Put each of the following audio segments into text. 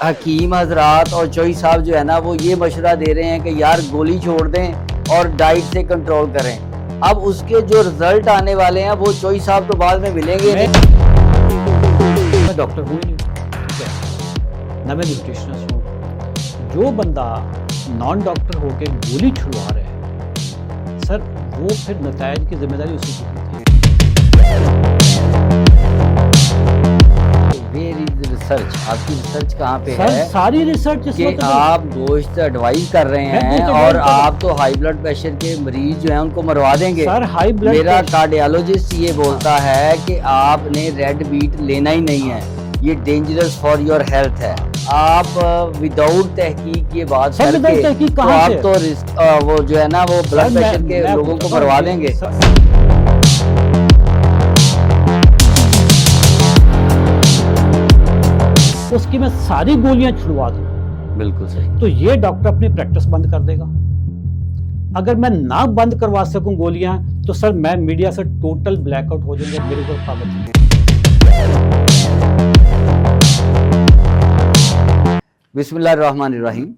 हकीम हजरात और चोई साहब जो है ना वो ये मशवरा दे रहे हैं कि यार गोली छोड़ दें और डाइट से कंट्रोल करें। अब उसके जो रिजल्ट आने वाले हैं वो चोई साहब तो बाद में मिलेंगे नहीं। मैं डॉक्टर हूँ ही नहीं, ठीक है ना, मैं न्यूट्रिशनिस्ट हूँ। जो बंदा नॉन डॉक्टर होके गोली छुड़वा रहा है सर, वो फिर नतायज की जिम्मेदारी उसी की होती है। रिसर्च, आपकी रिसर्च कहाँ पे सर है? सारी रिसर्च इस कि वक्त आप गोश्त एडवाइस कर रहे मैं हैं गोश्त और advise कर- आप तो हाई ब्लड प्रेशर के मरीज जो हैं उनको मरवा देंगे। सर हाई ब्लड मेरा कार्डियोलॉजिस्ट ये बोलता है कि आपने रेड मीट लेना ही नहीं है, ये डेंजरस फॉर योर हेल्थ है। आप विदाउट तहकीक ये बात सर, without करके तहकीक तो कहाँ आप से? तो वो जो है ना वो ब्लड सर, प्रेशर के मैं लोगों को बताता हूँ मरवा कि देंगे। उसकी मैं सारी गोलियां छुड़वा दूं बिल्कुल सही। तो ये डॉक्टर अपनी प्रैक्टिस बंद कर देगा। अगर मैं ना बंद करवा सकूं गोलियां तो सर मैं मीडिया से टोटल ब्लैकआउट हो जाएंगे, मेरे को पाबंदी नहीं। बिस्मिल्लाहिर्रहमानिर्रहीम।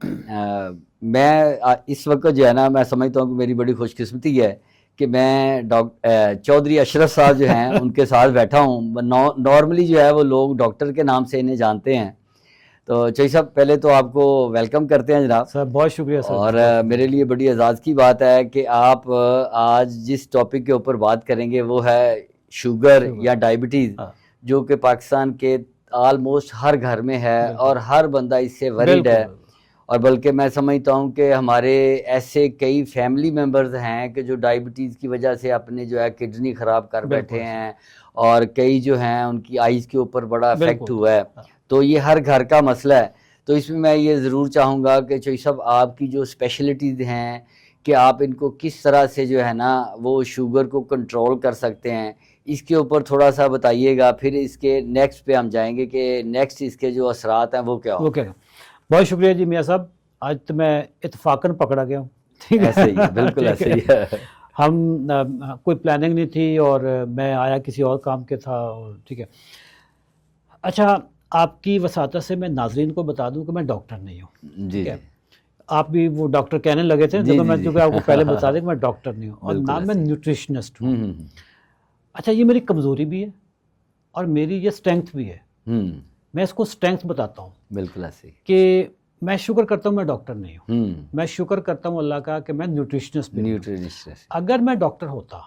मैं इस वक्त जो है ना मैं समझता हूँ कि मेरी बड़ी खुशकिस्मती है कि मैं चौधरी अशरफ साहब जो हैं उनके साथ बैठा हूँ। नॉर्मली जो है वो लोग डॉक्टर के नाम से इन्हें जानते हैं। तो चौधरी साहब पहले तो आपको वेलकम करते हैं जनाब। सर बहुत शुक्रिया सर। और मेरे लिए बड़ी एजाज़ की बात है कि आप आज जिस टॉपिक के ऊपर बात करेंगे वो है शुगर या डायबिटीज़, जो कि पाकिस्तान के ऑलमोस्ट हर घर में है और हर बंदा इससे वरीड है। और बल्कि मैं समझता हूँ कि हमारे ऐसे कई फैमिली मेम्बर्स हैं कि जो डायबिटीज़ की वजह से अपने जो है किडनी ख़राब कर बैठे हैं और कई जो हैं उनकी आइज़ के ऊपर बड़ा इफेक्ट हुआ है। तो ये हर घर का मसला है। तो इसमें मैं ये ज़रूर चाहूँगा कि चौधरी साहब आपकी जो स्पेशलिटीज़ हैं कि आप इनको किस तरह से जो है ना वो शुगर को कंट्रोल कर सकते हैं, इसके ऊपर थोड़ा सा बताइएगा। फिर इसके नेक्स्ट पे हम जाएंगे कि नेक्स्ट इसके जो असरात हैं वो क्या हो। ओके, बहुत शुक्रिया जी मियाँ साहब। आज तो मैं इत्फाकन पकड़ा गया हूँ, ठीक है? ऐसे ही है, बिल्कुल ऐसे ही है। हम कोई प्लानिंग नहीं थी और मैं आया किसी और काम के था, और ठीक है। अच्छा, आपकी वसातत से मैं नाजरीन को बता दूं कि मैं डॉक्टर नहीं हूँ, ठीक है? आप भी वो डॉक्टर कहने लगे थे जब मैं जो आपको पहले बता दें कि मैं डॉक्टर नहीं हूँ और ना मैं न्यूट्रिशनिस्ट हूँ। अच्छा, ये मेरी कमज़ोरी भी है और मेरी ये स्ट्रेंथ भी है। मैं इसको स्ट्रेंथ बताता हूँ। बिल्कुल ऐसे कि मैं शुक्र करता हूँ मैं डॉक्टर नहीं हूँ। मैं शुक्र करता हूँ अल्लाह का कि मैं न्यूट्रिशनिस्ट भी हूँ। अगर मैं डॉक्टर होता,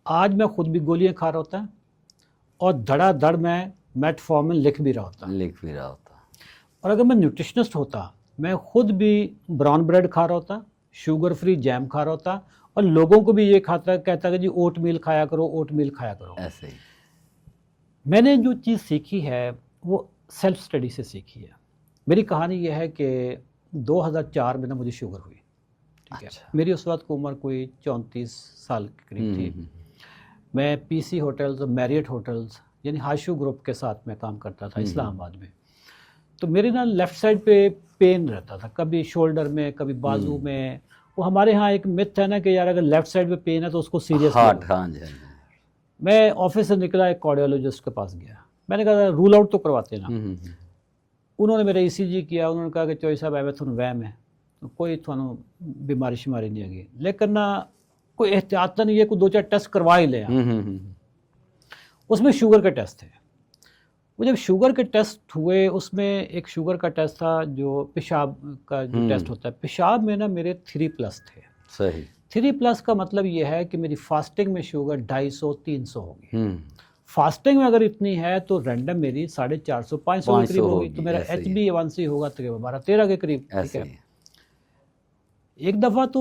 आज मैं खुद भी गोलियाँ खा रहा होता और धड़ाधड़ मैं मेटफॉर्मिन लिख भी रहा होता। और अगर मैं न्यूट्रिशनिस्ट होता, मैं खुद भी ब्राउन ब्रेड खा रहा होता, शुगर फ्री जैम खा रहा होता और लोगों को भी ये कहता कि जी ओट मील खाया करो, ओट मील खाया करो। ऐसे ही मैंने जो चीज़ सीखी है वो सेल्फ स्टडी से सीखी है। मेरी कहानी यह है कि 2004 में ना मुझे शुगर हुई, ठीक है? मेरी उस वक्त की उम्र कोई 34 साल के करीब थी। मैं पीसी होटल्स और मैरियट होटल्स यानी हाशू ग्रुप के साथ में काम करता था इस्लामाबाद में। तो मेरे ना लेफ़्ट साइड पे पेन रहता था, कभी शोल्डर में, कभी बाजू में। वो हमारे यहाँ एक मिथ है ना कि यार अगर लेफ़्ट साइड पे पेन है तो उसको सीरियस लो। मैं ऑफिस से निकला, एक कार्डियोलॉजिस्ट के पास गया। मैंने कहा रूल आउट तो करवाते ना। उन्होंने मेरा ECG किया। उन्होंने कहा कि चौधरी साहब एवं थोड़ा वहम है, कोई थानू बीमारी शिमारी नहीं है, लेकिन ना कोई एहतियात नहीं है, कोई 2-4 टेस्ट करवा ही ले। उसमें शुगर के टेस्ट थे। वो जब शुगर के टेस्ट हुए, उसमें एक शुगर का टेस्ट था जो पेशाब का जो टेस्ट होता है, पेशाब में ना मेरे 3+ थे। सही। 3+ का मतलब ये है कि मेरी फास्टिंग में शुगर 250-300 होगी। फास्टिंग में अगर इतनी है तो रैंडम मेरी 450-500 के करीब होगी। तो मेरा HbA1c होगा 12-13 के करीब, ठीक है? एक दफ़ा तो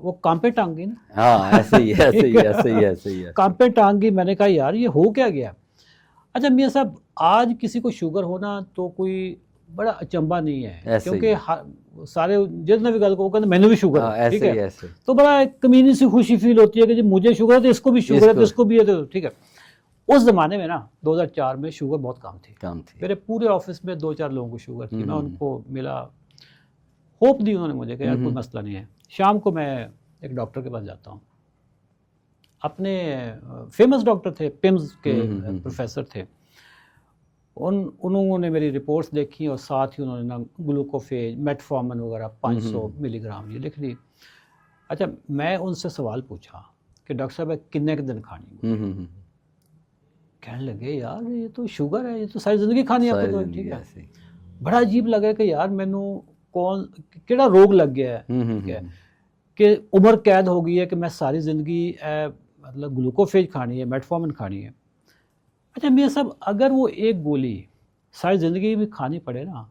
वो कांपे टांग गई ना। हाँ, ऐसे ही है। कांपे टांग गई। मैंने कहा यार ये हो क्या गया। अच्छा मियाँ साहब, आज किसी को शुगर होना तो कोई बड़ा अचंबा नहीं है, क्योंकि सारे जितने भी गल को कहते मैंने भी शुगर है, ठीक है? तो बड़ा कमीनी सी खुशी फील होती है कि जी मुझे शुगर है तो इसको भी शुगर है, तो इसको भी है, तो ठीक है। उस ज़माने में ना 2004 में शुगर बहुत कम थी। मेरे पूरे ऑफिस में 2-4 लोगों को शुगर थी। मैं उनको मिला, होप दी उन्होंने मुझे कि यार कोई मसला नहीं है। शाम को मैं एक डॉक्टर के पास जाता हूँ, अपने फेमस डॉक्टर थे, पिम्स के प्रोफेसर थे। उन्होंने मेरी रिपोर्ट्स देखी और साथ ही उन्होंने ना ग्लूकोफेज, मेटफॉर्मिन वगैरह 500 मिलीग्राम ये लिख ली। अच्छा, मैं उनसे सवाल पूछा कि डॉक्टर साहब कितने के दिन खानी? कहने लगे यार ये तो शुगर है, ये तो सारी जिंदगी खानी है आपको। तो ठीक है, बड़ा अजीब लगा कि यार मैनू कौन केड़ा रोग लग गया है, ठीक है, कि उम्र कैद हो गई है कि मैं सारी ज़िंदगी मतलब ग्लूकोफेज खानी है, मेटफॉर्मिन खानी है। अच्छा मियाँ साहब, अगर वो एक गोली सारी ज़िंदगी में खानी पड़े ना,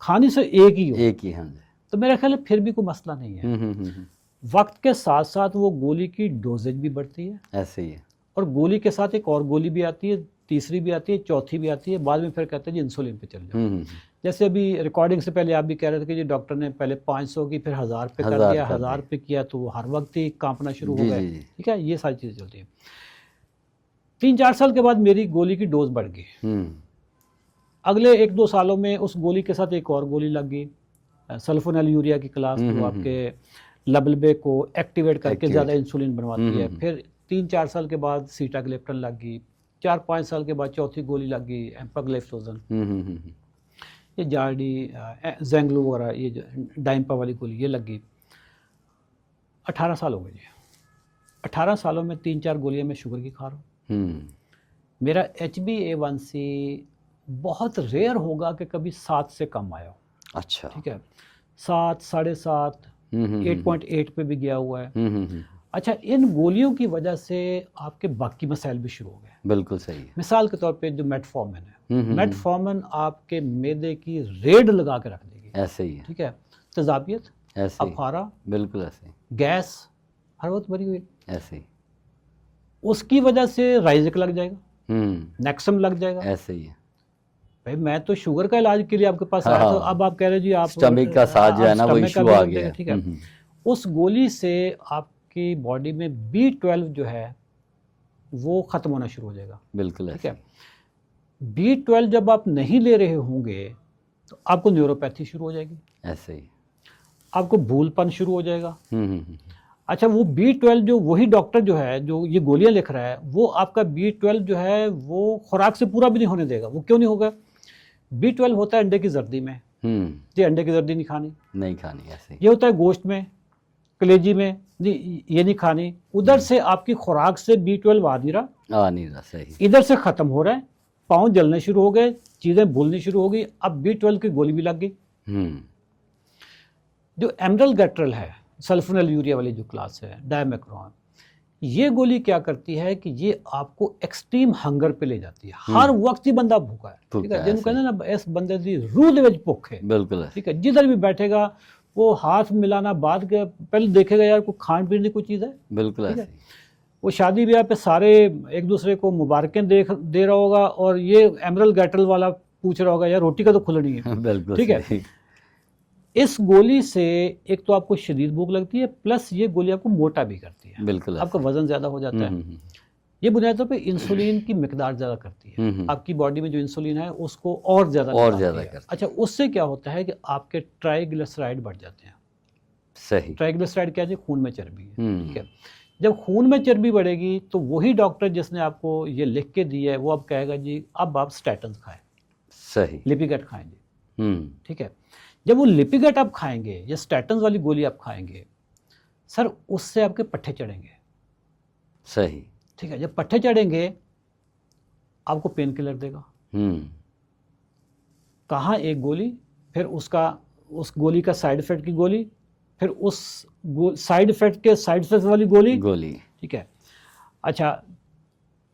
खानी से एक ही हो, हाँ, तो मेरा ख्याल है फिर भी कोई मसला नहीं है। वक्त के साथ साथ वो गोली की डोजेज भी बढ़ती है, ऐसे ही है, और गोली के साथ एक और गोली भी आती है, तीसरी भी आती है, चौथी भी आती है, बाद में फिर कहते हैं जी इंसुलिन पे चल जाओ। जैसे अभी रिकॉर्डिंग से पहले आप भी कह रहे थे कि जी डॉक्टर ने पहले 500 की फिर 1000 पे कर दिया, 1000 पे किया तो वो हर वक्त ही कांपना शुरू हो गए। ठीक है, ये सारी चीज़ें चलती हैं। 3-4 साल के बाद मेरी गोली की डोज बढ़ गई। अगले 1-2 सालों में उस गोली के साथ एक और गोली लग गई, सल्फोनेलयूरिया की क्लास, जो आपके लबलबे को एक्टिवेट करके ज़्यादा इंसुलिन बनवाती है। फिर 3-4 साल के बाद सीटाग्लिप्टिन लग गई, 4-5 साल के बाद चौथी गोली लग गई एम्पाग्लिफ्लोजन, ये जार्डी, जेंगलू वगैरह, ये जो डाइम्पा वाली गोली ये लग गई। 18 साल हो गए जी। 18 सालों में 3-4 गोलियां मैं शुगर की खा रहा हूँ। मेरा HbA1c बहुत रेयर होगा कि कभी 7 से कम आया हो। अच्छा, ठीक है, 7, 7.5, 8.8 पे भी गया हुआ है। अच्छा, इन गोलियों की वजह से आपके बाकी मसाइल भी शुरू हो गए। बिल्कुल सही है। मिसाल के तौर पे जो मेटफॉर्मिन है, मेटफॉर्मिन आपके मैदे की रेड लगा के रख देगी। ऐसे ही है। ठीक है, तेजाबियत, ऐसे, अफारा, बिल्कुल ऐसे, गैस हर वक्त भरी हुई, ऐसे ही। उसकी वजह से राइजिक लग जाएगा, नेक्सम लग जाएगा। ऐसे ही है भाई, मैं तो शुगर का इलाज के लिए आपके पास आया, तो अब आप कह रहे जी आप स्टमक का साथ जो है ना वो इशू आ गया। ठीक है, उस गोली से आपकी बॉडी में B12 जो है वो ख़त्म होना शुरू हो जाएगा। बिल्कुल, ठीक है। B12 जब आप नहीं ले रहे होंगे तो आपको न्यूरोपैथी शुरू हो जाएगी, ऐसे ही आपको भूलपन शुरू हो जाएगा। अच्छा, वो B12 जो वही डॉक्टर जो है जो ये गोलियां लिख रहा है, वो आपका B12 जो है वो खुराक से पूरा भी नहीं होने देगा। वो क्यों नहीं होगा? B12 होता है अंडे की जर्दी में, ये अंडे की जर्दी नहीं खानी, ऐसे ये होता है गोश्त में, कलेजी में, ये नहीं खानी। उधर से आपकी खुराक से B12 आ नहीं रहा, सही, इधर से ख़त्म हो रहा है, पाँव जलने शुरू हो गए, चीज़ें भूलनी शुरू हो गई, अब B12 की गोली भी लग गई। जो एमरल गैट्रल है, सल्फोनेलयूरिया वाली जो क्लास है, डायमेक्रोन, ये गोली क्या करती है कि ये आपको एक्सट्रीम हंगर पे ले जाती है। हर वक्त ही बंदा भूखा है, ठीक है, जिनको कहते हैं ना इस बंदे दी रूह दे विच भुख है, बिल्कुल, ठीक है, जिधर भी बैठेगा वो हाथ मिलाना बाद के पहले देखेगा यार कोई खान पीने की कोई चीज़ है, बिल्कुल है। वो शादी ब्याह पे सारे एक दूसरे को मुबारकें दे रहा होगा और ये एमरल गैट्रल वाला पूछ रहा होगा यार रोटी का तो खुलनी है, बिल्कुल, ठीक है। इस गोली से एक तो आपको शदीद भूख लगती है, प्लस ये गोली आपको मोटा भी करती है, बिल्कुल, आपका वजन ज़्यादा हो जाता है। ये बुनियादी तौर पे इंसुलिन की मिकदार ज़्यादा करती है, आपकी बॉडी में जो इंसुलिन है उसको और ज़्यादा करती है। अच्छा, उससे क्या होता है कि आपके ट्राइग्लिसराइड बढ़ जाते हैं। सही, ट्राइग्लिसराइड क्या है? खून में चर्बी है, ठीक है। जब खून में चर्बी बढ़ेगी तो वही डॉक्टर जिसने आपको ये लिख के दी है वो अब कहेगा जी अब आप स्टैटिन खाएं, सही, लिपिगेट खाएं जी, ठीक है। जब वो लिपिगेट आप खाएंगे या स्टैटिन वाली गोली आप खाएंगे सर, उससे आपके पट्टे चढ़ेंगे, सही, ठीक है। जब पट्टे चढ़ेंगे आपको पेन किलर देगा, कहाँ एक गोली, फिर उस गोली का साइड इफेक्ट की गोली, फिर उस साइड इफेक्ट के साइड इफेक्ट वाली गोली, ठीक है। अच्छा,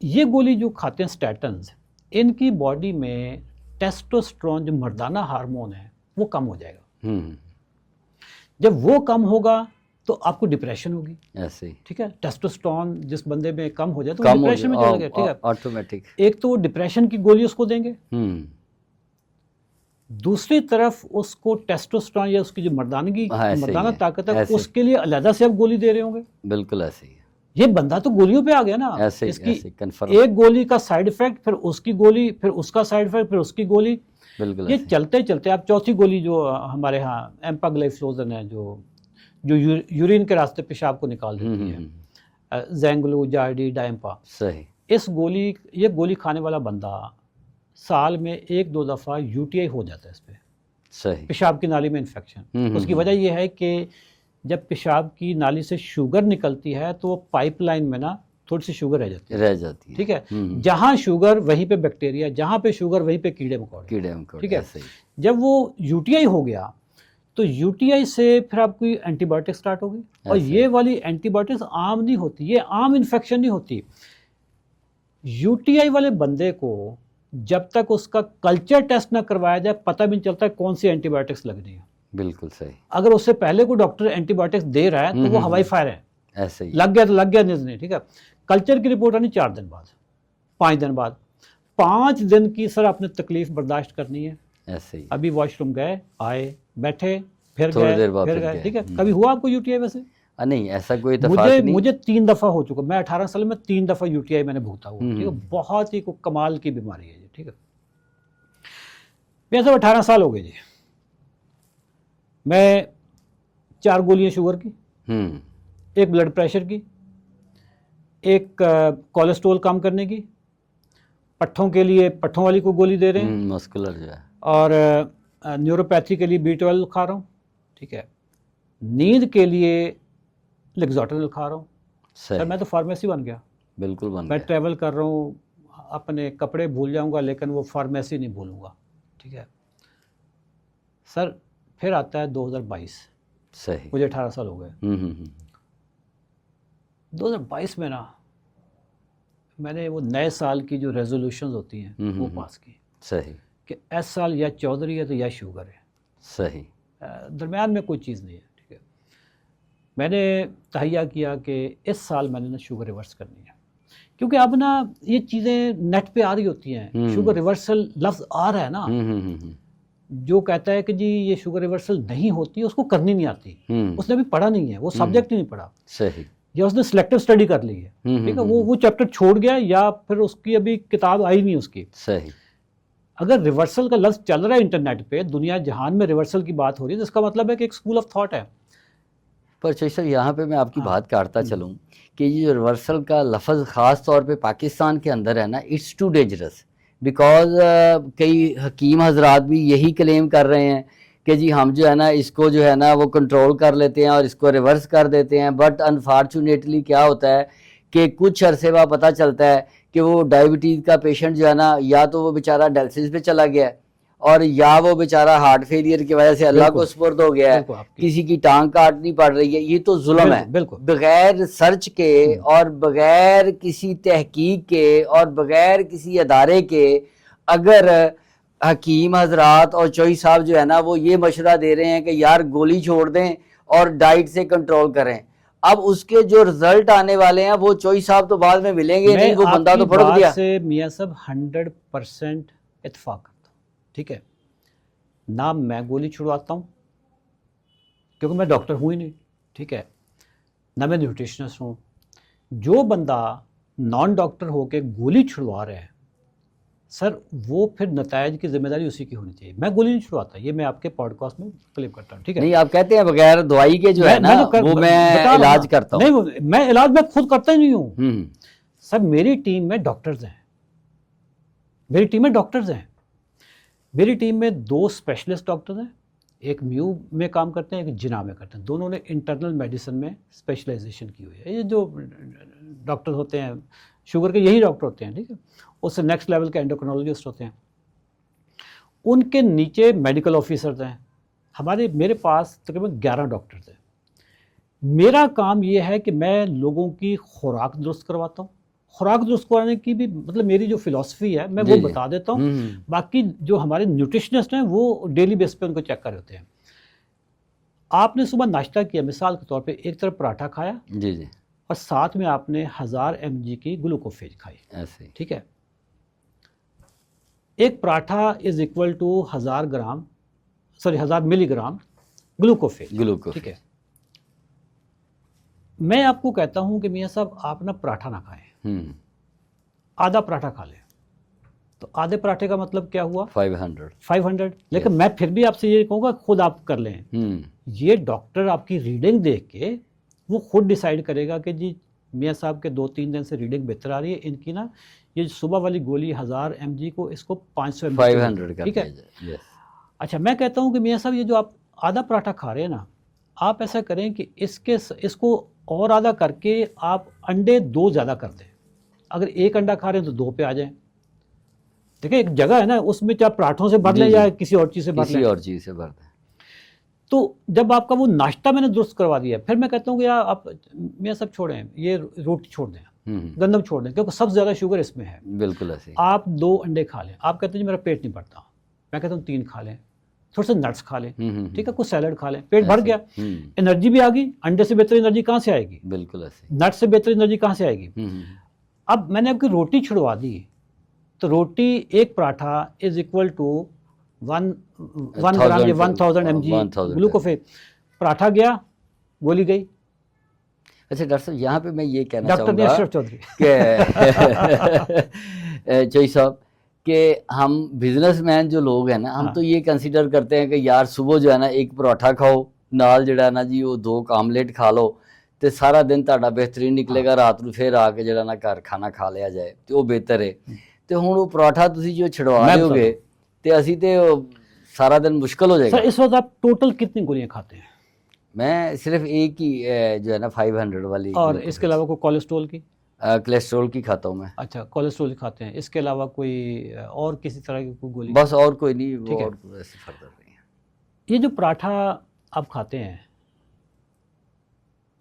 ये गोली जो खाते हैं स्टैटिन्स, इनकी बॉडी में टेस्टोस्टेरोन जो मर्दाना हार्मोन है वो कम हो जाएगा। जब वो कम होगा तो आपको डिप्रेशन होगी, ऐसे, ठीक है। टेस्टोस्टेरोन जिस बंदे में कम हो जाए तो डिप्रेशन में चला गया, ठीक है, ऑटोमेटिक। एक तो डिप्रेशन की गोली उसको देंगे, दूसरी तरफ उसको टेस्टोस्टेरोन या उसकी जो मर्दाना ताकत है उसके लिए अलग से आप गोली दे रहे होंगे, बिल्कुल ऐसे ही। ये बंदा तो गोलियों पे आ गया ना, इसकी एक गोली का साइड इफेक्ट, फिर उसकी गोली, फिर उसका साइड इफेक्ट, फिर उसकी गोली, बिल्कुल। ये चलते चलते आप चौथी गोली जो हमारे यहाँ एम्पाग्लिफ्लोजन है जो यूरिन के रास्ते पेशाब को निकाल देती है, जेंगलू, जार्डी, डाइम्पा, सही। ये गोली खाने वाला बंदा साल में 1-2 दफ़ा यूटीआई हो जाता है इस पर, सही, पेशाब की नाली में इन्फेक्शन। उसकी वजह यह है कि जब पेशाब की नाली से शुगर निकलती है तो वो पाइपलाइन में ना थोड़ी सी शुगर रह जाती है, ठीक है। जहाँ शुगर वहीं पे बैक्टीरिया, जहाँ पे शुगर वहीं पे कीड़े मकोड़े, ठीक है। जब वो यूटीआई हो गया तो यूटीआई से फिर आपकी एंटीबायोटिक स्टार्ट हो गई, और ये वाली एंटीबायोटिक्स आम नहीं होती, ये आम इन्फेक्शन नहीं होती। यूटीआई वाले बंदे को जब तक उसका कल्चर टेस्ट ना करवाया जाए पता भी नहीं चलता कौन सी एंटीबायोटिक्स लग रही है। बिल्कुल सही। अगर उससे पहले कोई डॉक्टर एंटीबायोटिक्स दे रहा है तो वो हवाई फायर है, ऐसे ही लग गया तो लग गया, नहीं, ठीक है। कल्चर की रिपोर्ट आनी 4 दिन बाद, 5 दिन बाद, 5 दिन की सर आपने तकलीफ बर्दाश्त करनी है। ऐसे ही अभी वॉशरूम गए, आए, बैठे, फिर थोड़ी गए, देर बाद फिर गए, ठीक है। कभी हुआ आपको यूटीआई वैसे? नहीं, ऐसा कोई इत्तेफाक नहीं। मुझे 3 दफ़ा हो चुका, मैं 18 साल में 3 दफ़ा यूटीआई मैंने भुगता हुआ, ठीक है। बहुत ही कमाल की बीमारी है जी, ठीक है। मेरे सब 18 साल हो गए जी, मैं 4 गोलियां शुगर की, 1 ब्लड प्रेशर की, 1 कोलेस्ट्रोल कम करने की, पट्ठों के लिए पट्ठों वाली को गोली दे रहे हैं, मस्कुलर जो है, और न्यूरोपैथी के लिए B12 खा रहा हूँ, ठीक है। नींद के लिए लेक्सोटनिल खा रहा हूँ। सर मैं तो फार्मेसी बन गया, बिल्कुल बन गया। मैं ट्रैवल कर रहा हूँ, अपने कपड़े भूल जाऊँगा लेकिन वो फार्मेसी नहीं भूलूँगा, ठीक है। सर फिर आता है 2022, सही, मुझे 18 साल हो गए। 2022 में ना मैंने वो नए साल की जो रेजोल्यूशंस होती हैं वो पास की, सही, कि इस साल या चौधरी है तो या शुगर है, सही, दरमियान में कोई चीज़ नहीं है, ठीक है। मैंने तहैया किया कि इस साल मैंने ना शुगर रिवर्स करनी है, क्योंकि अब ना ये चीज़ें नेट पे आ रही होती हैं, शुगर रिवर्सल लफ्ज़ आ रहा है ना, जो कहता है कि जी ये शुगर रिवर्सल नहीं होती, उसको करनी नहीं आती, उसने अभी पढ़ा नहीं है, वो सब्जेक्ट ही नहीं पढ़ा, सही, या उसने सिलेक्टिव स्टडी कर ली है, ठीक है। वो चैप्टर छोड़ गया, या फिर उसकी अभी किताब आई नहीं उसकी। सही। अगर रिवर्सल का लफ्ज़ चल रहा है इंटरनेट पे, दुनिया जहान में रिवर्सल की बात हो रही है, तो इसका मतलब है कि एक स्कूल ऑफ थॉट है। पर सर यहाँ पे मैं आपकी बात काटता चलूँ कि ये जो रिवर्सल का लफ्ज़ ख़ास तौर पे पाकिस्तान के अंदर है ना, इट्स टू डेंजरस, बिकॉज कई हकीम हजरात भी यही क्लेम कर रहे हैं कि जी हम जो है ना इसको जो है ना वो कंट्रोल कर लेते हैं और इसको रिवर्स कर देते हैं। बट अनफॉर्चुनेटली क्या होता है कि कुछ अरसे बाद पता चलता है कि वो डायबिटीज़ का पेशेंट जो है ना, या तो वो बेचारा डायलिसिस पे चला गया है, और या वो बेचारा हार्ट फेलियर की वजह से अल्लाह को सुपुर्द हो गया है, किसी की टांग काटनी पड़ रही है। ये तो जुल्म है, बगैर सर्च के और बगैर किसी तहकीक के और बगैर किसी अदारे के अगर हकीम हजरात और चोई साहब जो है ना वो ये मशवरा दे रहे हैं कि यार गोली छोड़ दें और डाइट से कंट्रोल करें, अब उसके जो रिजल्ट आने वाले हैं वो चोई साहब तो बाद में मिलेंगे नहीं, वो बंदा तो फड़क दिया। से मियां साहब 100% इत्तेफाक करता हूँ, ठीक है ना। मैं गोली छुड़वाता हूँ क्योंकि मैं डॉक्टर हूँ ही नहीं, ठीक है ना, मैं न्यूट्रिशनिस्ट हूँ। जो बंदा नॉन डॉक्टर होके गोली छुड़वा रहा है सर, वो फिर नतायज की जिम्मेदारी उसी की होनी चाहिए। मैं गोली नहीं छुड़वाता, ये मैं आपके पॉडकास्ट में क्लेम करता हूँ, ठीक है। नहीं, आप कहते हैं बगैर दवाई के जो है ना वो मैं इलाज करता हूँ। नहीं, मैं इलाज मैं खुद करता ही नहीं हूँ सर। मेरी टीम में डॉक्टर्स हैं, मेरी टीम में डॉक्टर्स हैं, मेरी टीम में 2 स्पेशलिस्ट डॉक्टर्स हैं, एक म्यू में काम करते हैं, एक जिना में करते हैं। दोनों ने इंटरनल मेडिसिन में स्पेशलाइजेशन की हुई है। ये जो डॉक्टर होते हैं शुगर के, यही डॉक्टर होते हैं, ठीक है। उससे नेक्स्ट लेवल के एंडोक्रिनोलॉजिस्ट होते हैं, उनके नीचे मेडिकल ऑफिसर्स हैं। मेरे पास तकरीबन 11 डॉक्टर्स हैं। मेरा काम ये है कि मैं लोगों की खुराक दुरुस्त करवाता हूँ। खुराक दुरुस्त कराने की भी मतलब मेरी जो फिलॉसफी है मैं वो बता देता हूँ। बाकी जो हमारे न्यूट्रिशनिस्ट हैं वो डेली बेस पे उनको चेक कर होते हैं। आपने सुबह नाश्ता किया, मिसाल के तौर पे एक तरफ पराठा खाया जी जी, और साथ में आपने 1000 mg की ग्लूकोफेज खाई, ऐसे, ठीक है। एक paratha is equal to 1000 milligram Glucophage, ठीक है। मैं आपको कहता हूं कि मियां साहब आप ना पराठा ना खाएं, आधा पराठा खा लें। तो आधे पराठे का मतलब क्या हुआ? 500। लेकिन मैं फिर भी आपसे ये कहूँगा खुद आप कर लें। ये डॉक्टर आपकी रीडिंग देख के वो खुद डिसाइड करेगा कि जी मियां साहब के 2-3 दिन से रीडिंग बेहतर आ रही है, इनकी ना ये सुबह वाली गोली 1000 mg को इसको 500 500 ठीक है। अच्छा, मैं कहता हूँ कि मियाँ साहब ये जो आप आधा पराठा खा रहे हैं ना, आप ऐसा करें कि इसको और आधा करके आप अंडे 2 ज़्यादा कर दें। अगर 1 अंडा खा रहे हैं तो 2 पे आ जाएं। देखिए एक जगह है ना, उसमें चाहे पराठों से भर लें या किसी और चीज़ से भर लें, और चीज़ से भर दें। तो जब आपका वो नाश्ता मैंने दुरुस्त करवा दिया, फिर मैं कहता हूँ कि यार आप मियाँ सब छोड़ें, ये रोटी छोड़ दें, गंदम छोड़ दें, क्योंकि सबसे ज़्यादा शुगर इसमें है। बिल्कुल ऐसे। आप 2 अंडे खा लें। आप कहते हैं जी मेरा पेट नहीं भरता, मैं कहता हूँ 3 खा लें, थोड़े से नट्स खा लें, ठीक है, कुछ सैलड खा लें, पेट भर गया, एनर्जी भी आ गई। अंडे से बेहतर एनर्जी कहाँ से आएगी? बिल्कुल ऐसे। नट्स से बेहतर एनर्जी कहाँ से आएगी? अब मैंने आपकी रोटी छुड़वा दी, तो रोटी एक पराठा इज इक्वल टू 1 ग्राम या 1000 mg ग्लूकोफेज। पराठा गया, गोली गई। अच्छा डॉक्टर साहब, यहाँ पे मैं ये कहना चाहूँगा चौधरी साहब कि हम बिजनेसमैन जो लोग हैं ना, हम तो ये कंसीडर करते हैं कि यार सुबह जो है ना एक पराठा खाओ, नाल जड़ा ना जी वो 2 आमलेट खा लो, तो सारा दिन ਤੁਹਾਡਾ बेहतरीन निकलेगा, रात ਨੂੰ फिर आके जड़ा ना घर खाना खा लिया जाए तो वो बेहतर है। तो हुण वो पराठा तुसी जो छुड़वा दोगे तो असी तो सारा दिन मुश्किल हो जाएगा। सर इस वक्त आप टोटल कितनी गोलियां खाते हैं? मैं सिर्फ एक ही जो है ना 500 वाली। और इसके अलावा कोई कोलेस्ट्रॉल की? कोलेस्ट्रॉल की खाता हूँ मैं। अच्छा, कोलेस्ट्रॉल खाते हैं, इसके अलावा कोई और किसी तरह की कोई गोली? बस और कोई नहीं, वो और ऐसे फर्दर नहीं है। ये जो पराठा आप खाते हैं,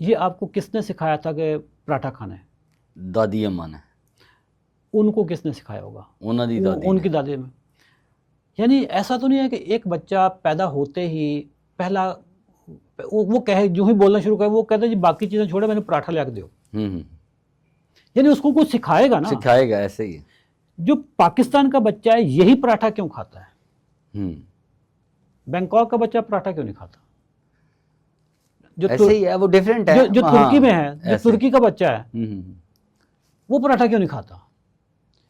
ये आपको किसने सिखाया था कि पराठा खाना है? दादी अम्मा ने। उनको किसने सिखाया होगा? उनकी दादी में। यानी ऐसा तो नहीं है कि एक बच्चा पैदा होते ही पहला वो कहे, जो ही बोलना शुरू करे वो कहता है जी बाकी चीज़ें छोड़े, मैंने पराठा ला के दो। यानी उसको कुछ सिखाएगा ना, सिखाएगा। ऐसे ही जो पाकिस्तान का बच्चा है यही पराठा क्यों खाता है? बैंकॉक का बच्चा पराठा क्यों नहीं खाता? जो ऐसे ही है, वो डिफरेंट है। जो तुर्की में है, जो तुर्की का बच्चा है वो पराठा क्यों नहीं खाता?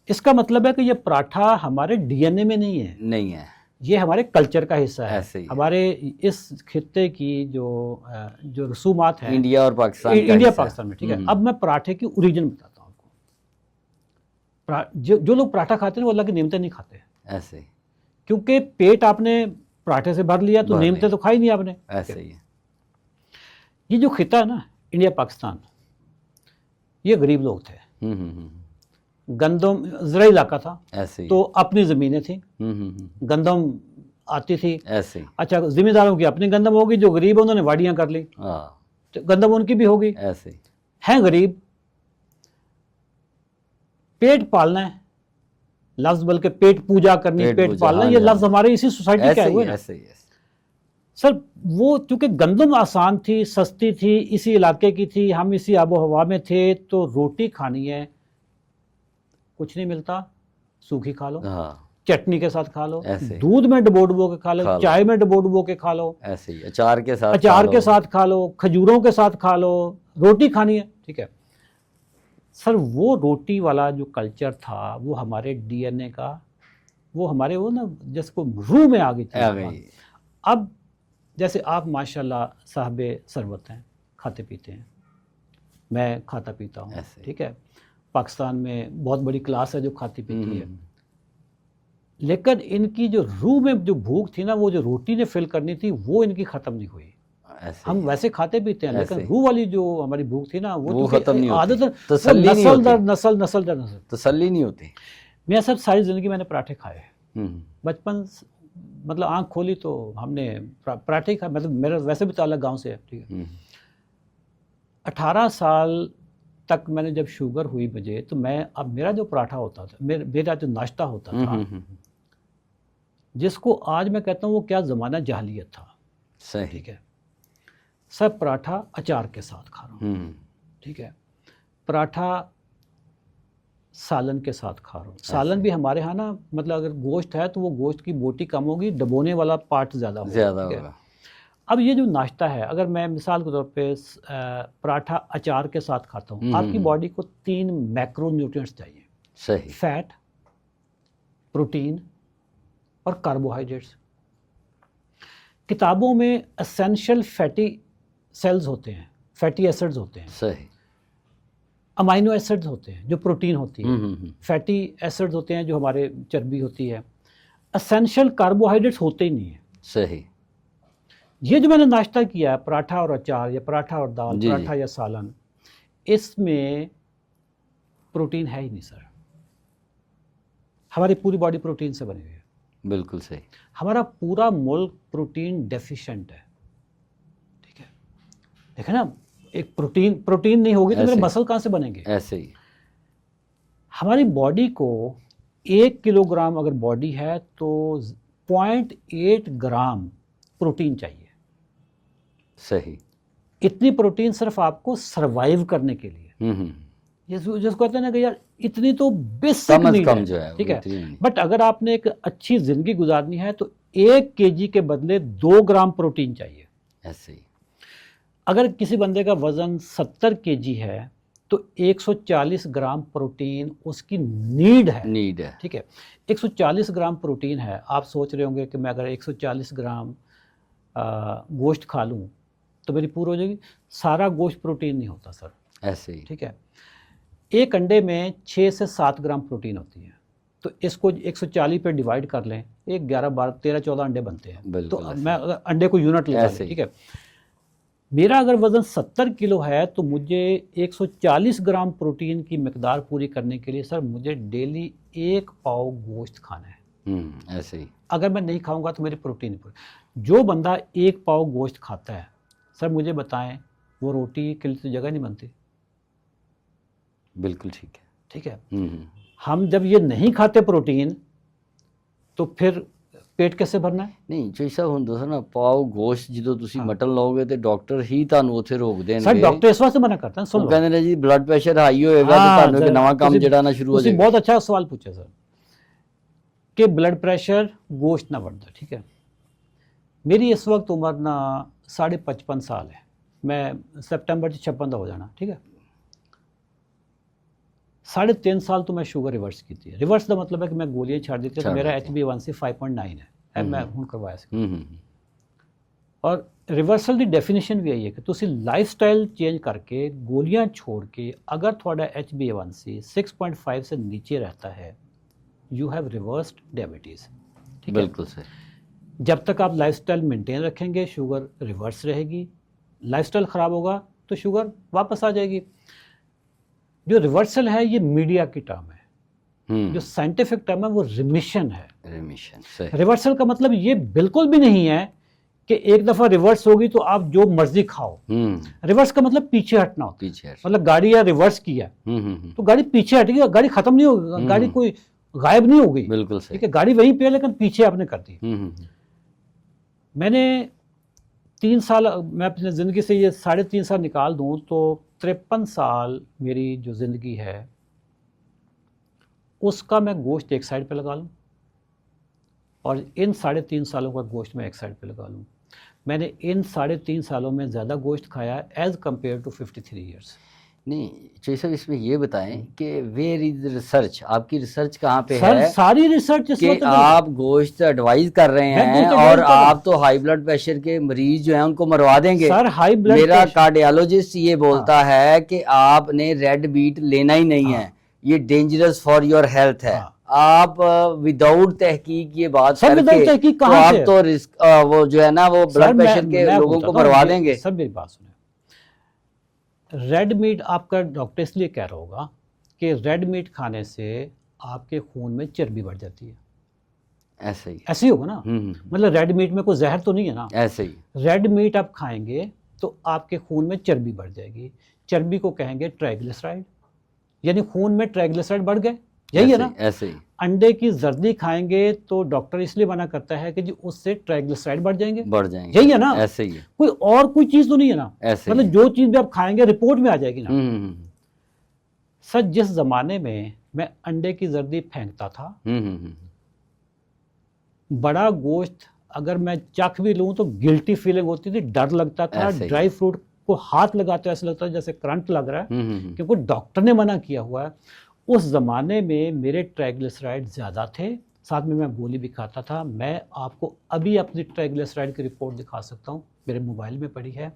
इसका मतलब है कि ये पराठा हमारे डीएनए में नहीं है, ये हमारे कल्चर का हिस्सा है। हमारे इस खित्ते की जो रसूमात है इंडिया और पाकिस्तान में, ठीक है। अब मैं पराठे की ओरिजिन बताता हूँ आपको। जो लोग पराठा खाते हैं वो अल्लाह की नेमतें नहीं खाते ऐसे, क्योंकि पेट आपने पराठे से भर लिया तो नेमतें तो खाई नहीं आपने। ऐसे ही ये जो खिता है ना, इंडिया पाकिस्तान, ये गरीब लोग थे। गंदम ज़रा इलाका था, ऐसे तो अपनी ज़मीनें थी, गंदम आती थी ऐसे। अच्छा, जिम्मेदारों की अपनी गंदम होगी, जो गरीब उन्होंने वाड़ियाँ कर ली, तो गंदम उनकी भी होगी। ऐसे हैं गरीब, पेट पालना है लफ्ज़, बल्कि पेट पूजा करनी, पेट पालना, ये लफ्ज़ हमारे इसी सोसाइटी का है। सर वो चूँकि गंदम आसान थी, सस्ती थी, इसी इलाके की थी, हम इसी आबो हवा में थे, तो रोटी खानी है, कुछ नहीं मिलता, सूखी खा लो, चटनी के साथ खा लो, दूध में डबो के खा लो, चाय में डबो के खा लो, ऐसे ही अचार के साथ खा लो, खजूरों के साथ खा लो, रोटी खानी है, ठीक है। सर वो रोटी वाला जो कल्चर था वो हमारे डीएनए का, वो हमारे वो ना जिसको रूह में आ गई थी। अब जैसे आप माशाल्लाह साहबे सरबत हैं, खाते पीते हैं, मैं खाता पीता हूँ, ठीक है। पाकिस्तान में बहुत बड़ी क्लास है जो खाती पीती है, लेकिन इनकी जो रूह में जो भूख थी ना, वो जो रोटी ने फिल करनी थी, वो इनकी ख़त्म नहीं हुई। हम वैसे खाते पीते हैं, लेकिन रूह वाली जो हमारी भूख थी ना, वो खत्म नहीं होती। आदत नस्ल दर नस्ल तसल्ली नहीं होती। मैं सब सारी ज़िंदगी मैंने पराठे खाए, बचपन मतलब आँख खोली तो हमने पराठे खाए। मतलब मेरा वैसे भी ताल्लुक गांव से है, ठीक है। 18 साल तक मैंने जब शुगर हुई मुझे, तो अब मेरा जो पराठा होता था, मेरा जो नाश्ता होता था, जिसको आज मैं कहता हूँ वो क्या ज़माना जहालियत था, सही, ठीक है। सब पराठा अचार के साथ खा रहा हूँ, ठीक है, पराठा सालन के साथ खा रहा हूँ। सालन भी हमारे यहाँ ना, मतलब अगर गोश्त है तो वो गोश्त की बोटी कम होगी, डबोने वाला पार्ट ज़्यादा होगा। अब ये जो नाश्ता है, अगर मैं मिसाल के तौर पे पराठा अचार के साथ खाता हूँ, आपकी बॉडी को 3 मैक्रो न्यूट्रिएंट्स चाहिए, सही, फैट, प्रोटीन और कार्बोहाइड्रेट्स। किताबों में एसेंशियल फैटी सेल्स होते हैं, फैटी एसिड्स होते हैं, सही। अमाइनो एसिड्स होते हैं जो प्रोटीन होती है, फैटी एसिड्स होते हैं जो हमारे चर्बी होती है, एसेंशियल कार्बोहाइड्रेट्स होते ही नहीं है। सही। ये जो मैंने नाश्ता किया है, पराठा और अचार या पराठा और दाल, पराठा या सालन, इसमें प्रोटीन है ही नहीं सर। हमारी पूरी बॉडी प्रोटीन से बनी हुई है। बिल्कुल सही। हमारा पूरा मुल्क प्रोटीन डेफिशिएंट है, ठीक है। देखें ना, एक प्रोटीन नहीं होगी तो मेरे मसल कहाँ से बनेंगे? ऐसे ही हमारी बॉडी को 1 किलोग्राम अगर बॉडी है तो 0.8 ग्राम प्रोटीन चाहिए। सही। इतनी प्रोटीन सिर्फ आपको सरवाइव करने के लिए, जिसको कहते हैं ना कि यार इतनी तो बेसिक नीड है, जो है, ठीक है। बट अगर आपने एक अच्छी जिंदगी गुजारनी है तो 1 केजी के बदले 2 ग्राम प्रोटीन चाहिए। ऐसे ही अगर किसी बंदे का वजन 70 केजी है तो 140 ग्राम प्रोटीन उसकी नीड है, ठीक है। 140 ग्राम प्रोटीन है। आप सोच रहे होंगे कि मैं अगर 140 ग्राम गोश्त खा लूँ तो मेरी पूरी हो जाएगी। सारा गोश्त प्रोटीन नहीं होता सर, ऐसे ही, ठीक है। एक अंडे में 6 से 7 ग्राम प्रोटीन होती है, तो इसको 140 पे डिवाइड कर लें, 1 11 12 13 14 अंडे बनते हैं। तो मैं अगर अंडे को यूनिट लेता हूं, ठीक है। मेरा अगर वज़न 70 किलो है तो मुझे 140 ग्राम प्रोटीन की मिकदार पूरी करने के लिए सर मुझे डेली 1 पाव गोश्त खाना है। ऐसे ही अगर मैं नहीं खाऊंगा तो मेरी प्रोटीन पूरी। जो बंदा 1 पाव गोश्त खाता है सर मुझे बताएं वो रोटी के लिए तो जगह नहीं बनती। बिल्कुल ठीक है, ठीक है। हम जब ये नहीं खाते प्रोटीन तो फिर पेट कैसे भरना है? नहीं जो ऐसा ਹੁੰਦਾ ना पाव गोश्त ਜਦੋਂ ਤੁਸੀਂ ਮਟਨ ਲਓਗੇ ਤੇ ਡਾਕਟਰ ਹੀ ਤੁਹਾਨੂੰ ਉੱਥੇ ਰੋਕ ਦੇਣਗੇ। ਸਰ ਡਾਕਟਰ ਇਸ ਵਾਸਤੇ ਮਨਾ ਕਰਤਾ ਸੁਣ ਲਓ, ਕਹਿੰਦੇ ਨੇ ਜੀ ਬਲੱਡ ਪ੍ਰੈਸ਼ਰ ਹਾਈ ਹੋਏਗਾ ਤੇ ਤੁਹਾਨੂੰ ਇੱਕ ਨਵਾਂ ਕੰਮ ਜਿਹੜਾ ਨਾ ਸ਼ੁਰੂ ਹੋ ਜਾਏਗਾ। ਤੁਸੀਂ ਬਹੁਤ ਅੱਛਾ ਸਵਾਲ ਪੁੱਛਿਆ ਸਰ कि ब्लड प्रेशर गोश्त ना बढ़ता, ठीक है। मेरी इस वक्त उम्र ना 55.5 साल है, मैं सितंबर 56 का हो जाना, ठीक है। 3.5 साल तो मैं शुगर रिवर्स की थी। रिवर्स का मतलब है कि मैं गोलियां छाड़ दी थी, तो मेरा HbA1c 5.9 है, मैं हूँ करवाया सी। और रिवर्सल की डेफिनेशन भी यही है कि तुसी लाइफ स्टाइल चेंज करके गोलियां छोड़ के अगर थोड़ा HbA1c 6.5 से नीचे रहता है यू हैव रिवर्स्ड डायबिटीज़, ठीक है। बिल्कुल सही। जब तक आप लाइफस्टाइल मेंटेन रखेंगे शुगर रिवर्स रहेगी, लाइफस्टाइल ख़राब होगा तो शुगर वापस आ जाएगी। जो रिवर्सल है ये मीडिया की टर्म है, जो साइंटिफिक टर्म है वो रिमिशन है। रिमिशन, रिवर्सल का मतलब ये बिल्कुल भी नहीं है कि एक दफ़ा रिवर्स होगी तो आप जो मर्जी खाओ। रिवर्स का मतलब पीछे हटना होता है, पीछे मतलब गाड़ी या रिवर्स किया तो गाड़ी पीछे हटेगी, गाड़ी खत्म नहीं होगी, गाड़ी कोई गायब नहीं हो गई। बिल्कुल सही, ठीक है। गाड़ी वहीं पे है लेकिन पीछे आपने कर दी। मैंने 3 साल, मैं अपनी ज़िंदगी से ये 3.5 साल निकाल दूं तो 53 साल मेरी जो ज़िंदगी है उसका मैं गोश्त एक साइड पे लगा लूं और इन 3.5 सालों का गोश्त मैं एक साइड पे लगा लूं। मैंने इन 3.5 सालों में ज़्यादा गोश्त खाया एज़ कम्पेयर टू 53 ईयर्स। नहीं चाहिए सर, इसमें ये बताएं कि वेयर इज रिसर्च, आपकी रिसर्च कहाँ पे है? सारी रिसर्च कि आप गोश्त एडवाइस कर रहे हैं और आप तो हाई ब्लड प्रेशर के मरीज जो हैं उनको मरवा देंगे। सर हाई ब्लड, मेरा कार्डियोलॉजिस्ट ये बोलता है कि आपने रेड मीट लेना ही नहीं है, ये डेंजरस फॉर योर हेल्थ है। आप विदाउट तहकीक ये बात करके तो आप तो रिस्क वो जो है ना वो ब्लड प्रेशर के लोगों को मरवा देंगे। सर मेरी बात सुने, रेड मीट आपका डॉक्टर इसलिए कह रहा होगा कि रेड मीट खाने से आपके खून में चर्बी बढ़ जाती है। ऐसे ही होगा ना, मतलब रेड मीट में कोई जहर तो नहीं है ना। ऐसे ही रेड मीट आप खाएंगे तो आपके खून में चर्बी बढ़ जाएगी। चर्बी को कहेंगे ट्राइग्लिसराइड, यानी खून में ट्राइग्लिसराइड बढ़ गए, यही है ना। ऐसे ही अंडे की जर्दी खाएंगे तो डॉक्टर इसलिए मना करता है कि जी उससे ट्राइग्लिसराइड बढ़ जाएंगे, यही है ना। ऐसे ही कोई और कोई चीज तो नहीं है ना, मतलब जो चीज भी आप खाएंगे रिपोर्ट में आ जाएगी ना। सर जिस जमाने में मैं अंडे की जर्दी फेंकता था, बड़ा गोश्त अगर मैं चख भी लूं तो गिल्टी फीलिंग होती थी, डर लगता था। ड्राई फ्रूट को हाथ लगाते ऐसा लगता है जैसे करंट लग रहा है, क्योंकि डॉक्टर ने मना किया हुआ है। उस ज़माने में मेरे ट्राइग्लिसराइड ज़्यादा थे, साथ में मैं गोली भी खाता था। मैं आपको अभी अपनी ट्राइग्लिसराइड की रिपोर्ट दिखा सकता हूँ, मेरे मोबाइल में पड़ी है।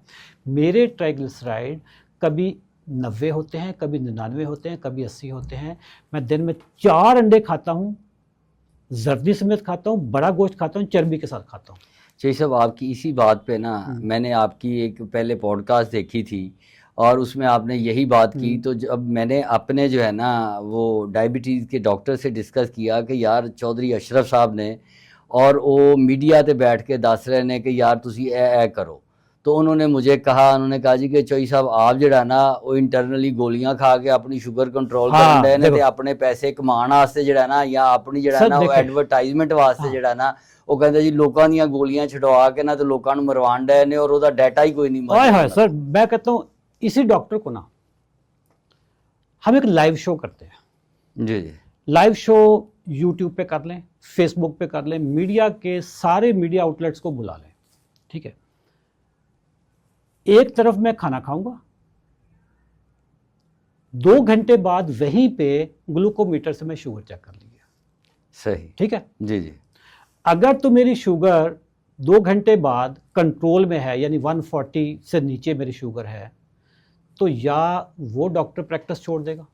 मेरे ट्राइग्लिसराइड कभी 90 होते हैं, कभी 99 होते हैं, कभी 80 होते हैं। मैं दिन में 4 अंडे खाता हूँ, जर्दी समेत खाता हूँ, बड़ा गोश्त खाता हूँ, चर्बी के साथ खाता हूँ। चाहिए साहब, आपकी इसी बात पे ना मैंने आपकी एक पहले पॉडकास्ट देखी थी और उसमें आपने यही बात की। तो जब मैंने अपने जो है ना वो डायबिटीज़ के डॉक्टर से डिस्कस किया कि यार चौधरी अशरफ साहब ने और वो मीडिया पे बैठ के दस रहे ने कि यार तुसी ए करो, तो उन्होंने मुझे कहा, उन्होंने कहा जी कि चौधरी साहब आप जड़ा ना वो इंटरनली गोलियां खा के अपनी शुगर कंट्रोल कर रहे ने ते अपने पैसे कमाने वास्ते जड़ा ना या अपनी जड़ा ना वो एडवरटाइजमेंट वास्ते जड़ा ना वो कहते जी लोगों दी गोलियां छुड़वा के ना तो लोगों को मरवान डे ने और ओदा डाटा ही कोई नहीं मर। सर मैं कहता हूँ इसी डॉक्टर को ना हम एक लाइव शो करते हैं जी जी, लाइव शो यूट्यूब पे कर लें, फेसबुक पे कर लें, मीडिया के सारे मीडिया आउटलेट्स को बुला लें, ठीक है। एक तरफ मैं खाना खाऊंगा, 2 घंटे बाद वहीं पे ग्लूकोमीटर से मैं शुगर चेक कर लिया, सही, ठीक है जी जी। अगर तो मेरी शुगर 2 घंटे बाद कंट्रोल में है, यानी 140 से नीचे मेरी शुगर है, तो या वो डॉक्टर प्रैक्टिस छोड़ देगा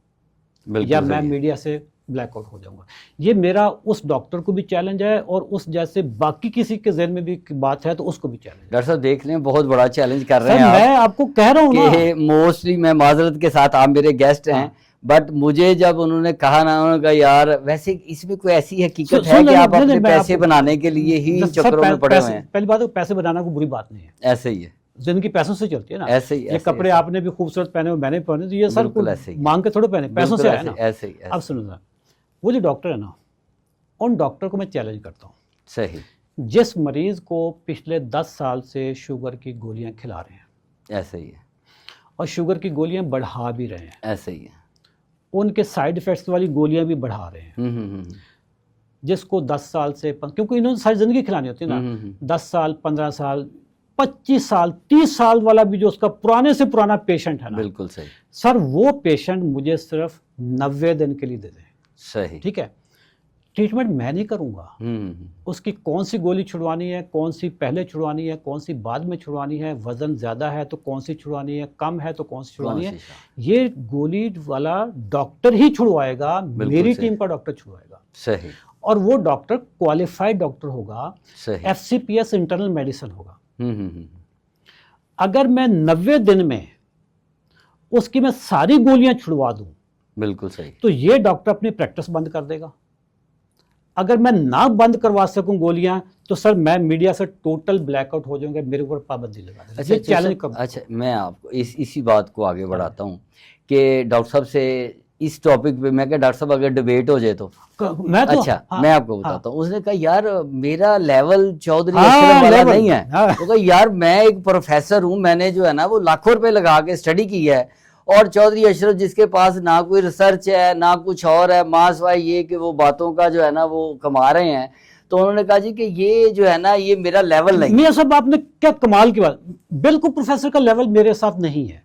या मैं मीडिया से ब्लैकआउट हो जाऊंगा। ये मेरा उस डॉक्टर को भी चैलेंज है और उस जैसे बाकी किसी के ज़हन में भी बात है तो उसको भी चैलेंज है। डॉक्टर साहब देख लें, बहुत बड़ा चैलेंज कर रहे हैं मैं आपको कह रहा हूँ कि मोस्टली मैं माजरत के साथ आप मेरे गेस्ट हैं, बट मुझे जब उन्होंने कहा ना, उन्होंने कहा यार वैसे इसमें कोई ऐसी हकीकत है कि आप अपने पैसे बनाने के लिए ही चक्करों में पड़े हुए हैं। पहली बात तो पैसे बनाना कोई बुरी बात नहीं है, ऐसे ही है, जिंदगी पैसों से चलती है ना। ऐसे ही, ये कपड़े आपने भी खूबसूरत पहने हुए, मैंने पहने, तो ये सर मांग के थोड़े पहने, पैसों से है ना। ऐसे ही। अब सुनो सर, वो जो डॉक्टर है ना, उन डॉक्टर को मैं चैलेंज करता हूँ, सही, जिस मरीज को पिछले 10 साल से शुगर की गोलियां खिला रहे हैं, ऐसे ही है, और शुगर की गोलियां बढ़ा भी रहे हैं, ऐसे ही है, उनके साइड इफेक्ट्स वाली गोलियां भी बढ़ा रहे हैं, जिसको 10 साल से, क्योंकि इन्होंने सारी जिंदगी खिलानी होती है ना, 10 साल 15 साल 25 साल 30 साल वाला भी जो उसका पुराने से पुराना पेशेंट है ना, बिल्कुल सही सर, वो पेशेंट मुझे सिर्फ 90 दिन के लिए दे दें, सही, ठीक है। ट्रीटमेंट मैं नहीं करूंगा, उसकी कौन सी गोली छुड़वानी है, कौन सी पहले छुड़वानी है, कौन सी बाद में छुड़वानी है, वजन ज़्यादा है तो कौन सी छुड़वानी है, कम है तो कौन सी छुड़वानी है, ये गोली वाला डॉक्टर ही छुड़वाएगा, मेरी टीम का डॉक्टर छुड़वाएगा, सही। और वो डॉक्टर क्वालिफाइड डॉक्टर होगा, FCPS इंटरनल मेडिसिन होगा। अगर मैं 90 दिन में उसकी मैं सारी गोलियां छुड़वा दूं, बिल्कुल सही, तो ये डॉक्टर अपनी प्रैक्टिस बंद कर देगा। अगर मैं ना बंद करवा सकूं गोलियां, तो सर मैं मीडिया से टोटल ब्लैकआउट हो जाऊंगा, मेरे ऊपर पाबंदी लगा देगा। अच्छा, चैलेंज कब? अच्छा, मैं आपको इसी बात को आगे बढ़ाता हूं कि डॉक्टर साहब से इस टॉपिक पे मैं क्या, डॉक्टर साहब अगर डिबेट हो जाए तो मैं तो, अच्छा मैं आपको बताता हूँ। उसने कहा यार मेरा लेवल चौधरी अशरफ वाला नहीं है, वो कहा यार मैं एक प्रोफेसर हूँ, मैंने जो है ना वो लाखों रुपए लगा के स्टडी की है, और चौधरी अशरफ जिसके पास ना कोई रिसर्च है ना कुछ और है, मासवाई ये कि वो बातों का जो है ना वो कमा रहे हैं। तो उन्होंने कहा जी कि ये जो है ना ये मेरा लेवल नहीं। मियां साहब आपने क्या कमाल की बात, बिल्कुल प्रोफेसर का लेवल मेरे साथ नहीं है।